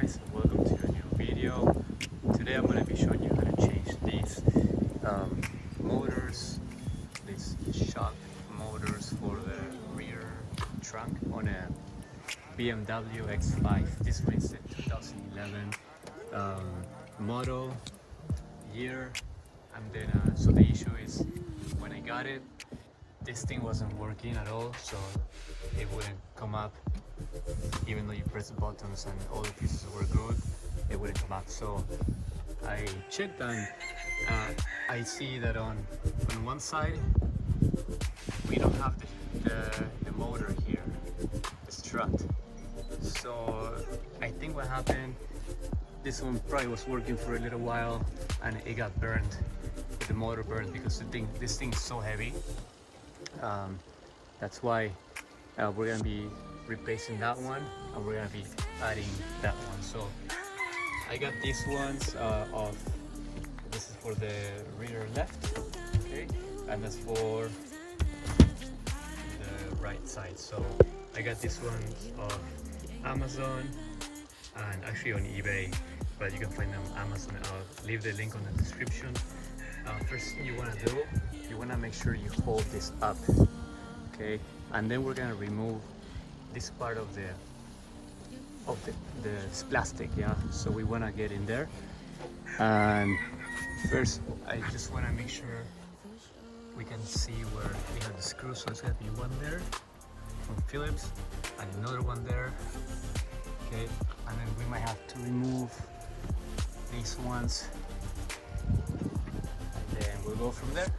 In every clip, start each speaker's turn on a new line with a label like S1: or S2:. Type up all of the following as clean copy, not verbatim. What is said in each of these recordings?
S1: guys, welcome to a new video. Today I'm going to be showing you how to change these motors, these shock motors for the rear trunk on a BMW X5. This one is a 2011 model year, and then so the issue is when I got it, this thing wasn't working at all, so it wouldn't come up. Even though you press the buttons and all the pieces were good, it wouldn't come up. So I checked, and I see that on one side we don't have the motor here, the strut. So I think what happened, this one probably was working for a little while and it got burned, the motor burned, because this thing is so heavy. That's why we're gonna be replacing that one, and we're gonna be adding that one. So I got these ones this is for the rear left, okay, and that's for the right side. So I got these ones of Amazon and actually on eBay, but you can find them on Amazon. I'll leave the link on the description. First thing you want to do, you want to make sure you hold this up, okay, and then we're gonna remove this part of the plastic, yeah. So we want to get in there, and first I just want to make sure we can see where we have the screws. So it's gonna be one there from Phillips and another one there, okay, and then we might have to remove these ones, and then we'll go from there.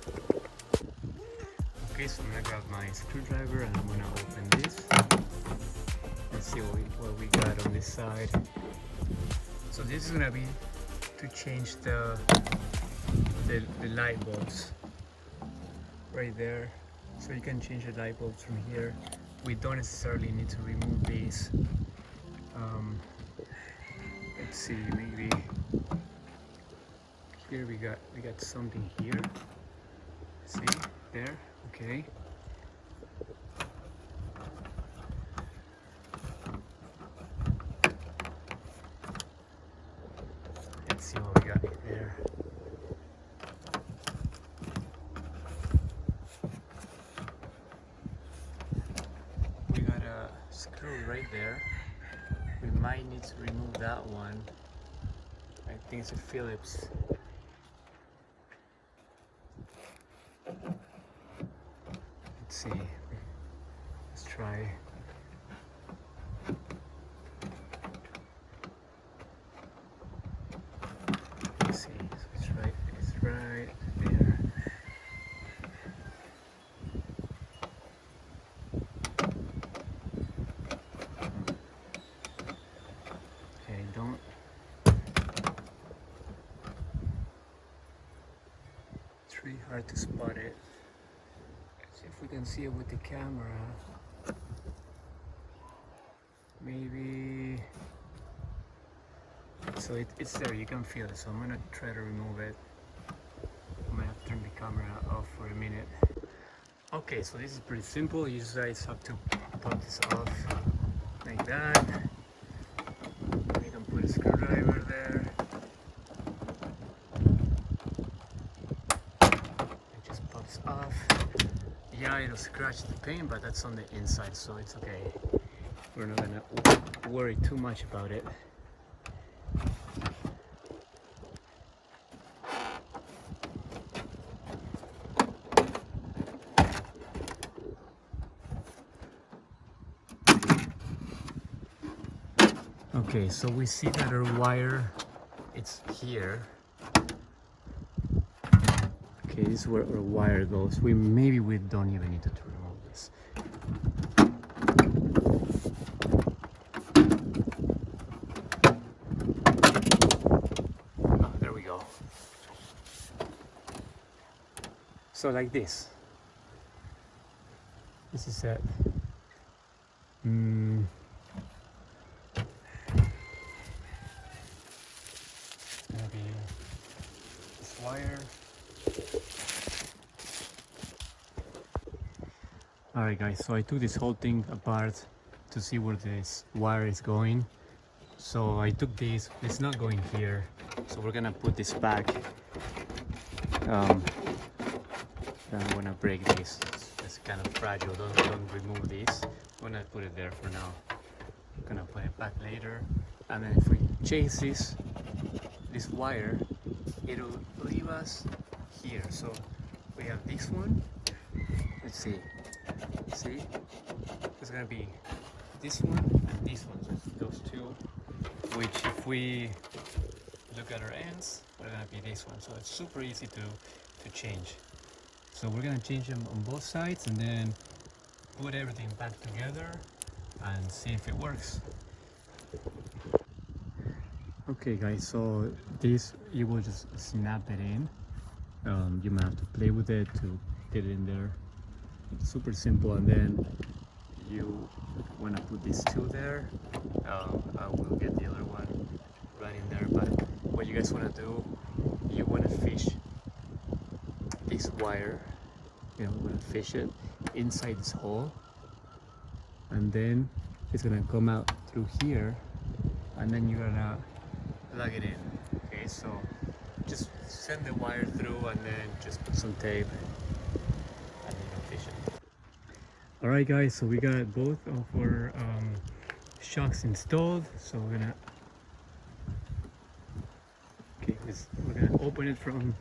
S1: Okay, so I'm gonna grab my screwdriver and I'm gonna open this. Let's see what we got on this side. So this is gonna be to change the light bulbs right there. So you can change the light bulbs from here. We don't necessarily need to remove these. Let's see, maybe here we got something here. See there, okay. Let's see what we got there. We got a screw right there. We might need to remove that one. I think it's a Phillips. Let's see. Let's try. Let's see. So it's right there. Okay, don't. It's really hard to spot it. Let's see if we can see it with the camera. Maybe. So it's there, you can feel it. So I'm gonna try to remove it. I'm gonna have to turn the camera off for a minute. Okay, so this is pretty simple. You guys have to pop this off like that. You can put a screwdriver there. It just pops off. Yeah, it'll scratch the paint, but that's on the inside, so it's okay. We're not gonna worry too much about it. Okay, so we see that our wire, it's here. Okay, this is where our wire goes. We don't even need to remove this. Oh, there we go. So like this. This is it. Maybe this wire. Alright guys, so I took this whole thing apart to see where this wire is going. So I took these, it's not going here, so we're gonna put this back. I'm gonna break this, it's kind of fragile, don't remove these. I'm gonna put it there for now. I'm gonna put it back later, and then if we chase this wire, it'll leave us here. So we have this one, let's see, it's gonna be this one and this one, so those two, which if we look at our ends, we're gonna be this one. So it's super easy to change. So we're gonna change them on both sides and then put everything back together and see if it works. Okay guys, so this, you will just snap it in. You might have to play with it to get it in there. It's super simple, and then you want to put these two there. I will get the other one right in there, but what you guys want to do, you want to fish this wire, you want to fish it inside this hole, and then it's gonna come out through here, and then you're gonna plug it in. Okay, so just send the wire through and then just put some tape and then you fish it. Alright guys, so we got both of our shocks installed, so we're gonna open it from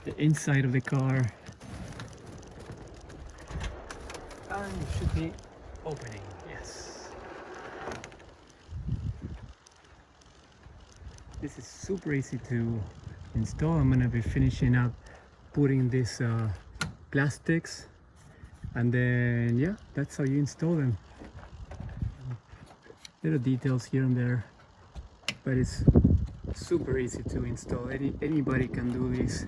S1: the inside of the car, and it should be opening. Yes, this is super easy to install. I'm gonna be finishing up putting this plastics, and then yeah, that's how you install them. Little details here and there, but it's super easy to install. Anybody can do this.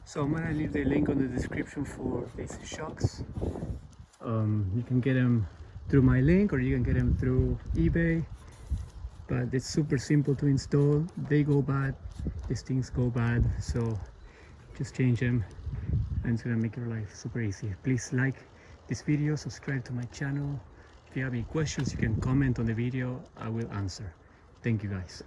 S1: So I'm gonna leave the link on the description for these shocks. You can get them through my link, or you can get them through eBay, but it's super simple to install. They go bad, these things go bad, so just change them and it's gonna make your life super easy. Please like this video, subscribe to my channel. If you have any questions, you can comment on the video, I will answer. Thank you guys.